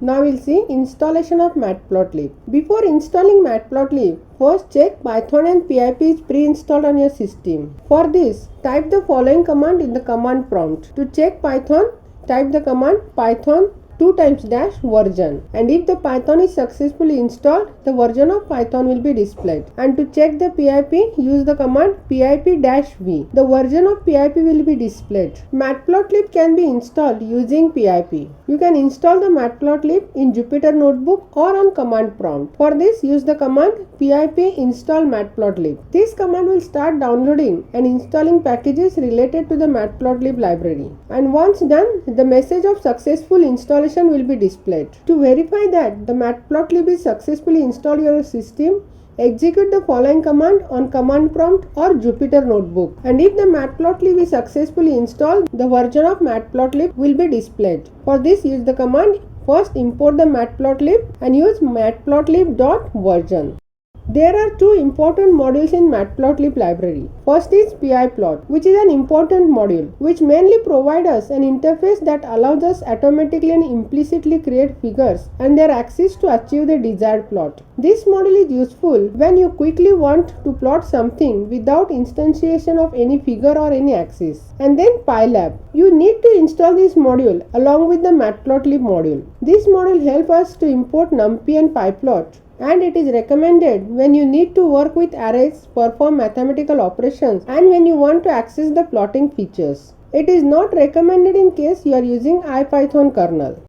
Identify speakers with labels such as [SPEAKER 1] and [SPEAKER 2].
[SPEAKER 1] Now we'll see installation of Matplotlib. Before installing Matplotlib, first check Python and pip is pre-installed on your system. For this, type the following command in the command prompt. To check Python, type the command python 2 \version, and if the Python is successfully installed, the version of Python will be displayed. And to check the pip, use the command pip-v. The version of pip will be displayed. Matplotlib can be installed using pip. You can install the Matplotlib in Jupyter Notebook or on command prompt. For this, use the command pip install matplotlib. This command will start downloading and installing packages related to the Matplotlib library. And once done, the message of successful installation will be displayed. To verify that the Matplotlib is successfully installed on your system, execute the following command on command prompt or Jupyter Notebook. And if the Matplotlib is successfully installed, the version of Matplotlib will be displayed. For this, use the command first import the Matplotlib and use matplotlib.version. There are two important modules in Matplotlib library. First is piplot, which is an important module which mainly provides us an interface that allows us automatically and implicitly create figures and their axes to achieve the desired plot. This module is useful when you quickly want to plot something without instantiation of any figure or any axis. And then pylab. You need to install this module along with the Matplotlib module. This module helps us to import NumPy and pyplot, and it is recommended when you need to work with arrays, perform mathematical operations, and when you want to access the plotting features. It is not recommended in case you are using IPython kernel.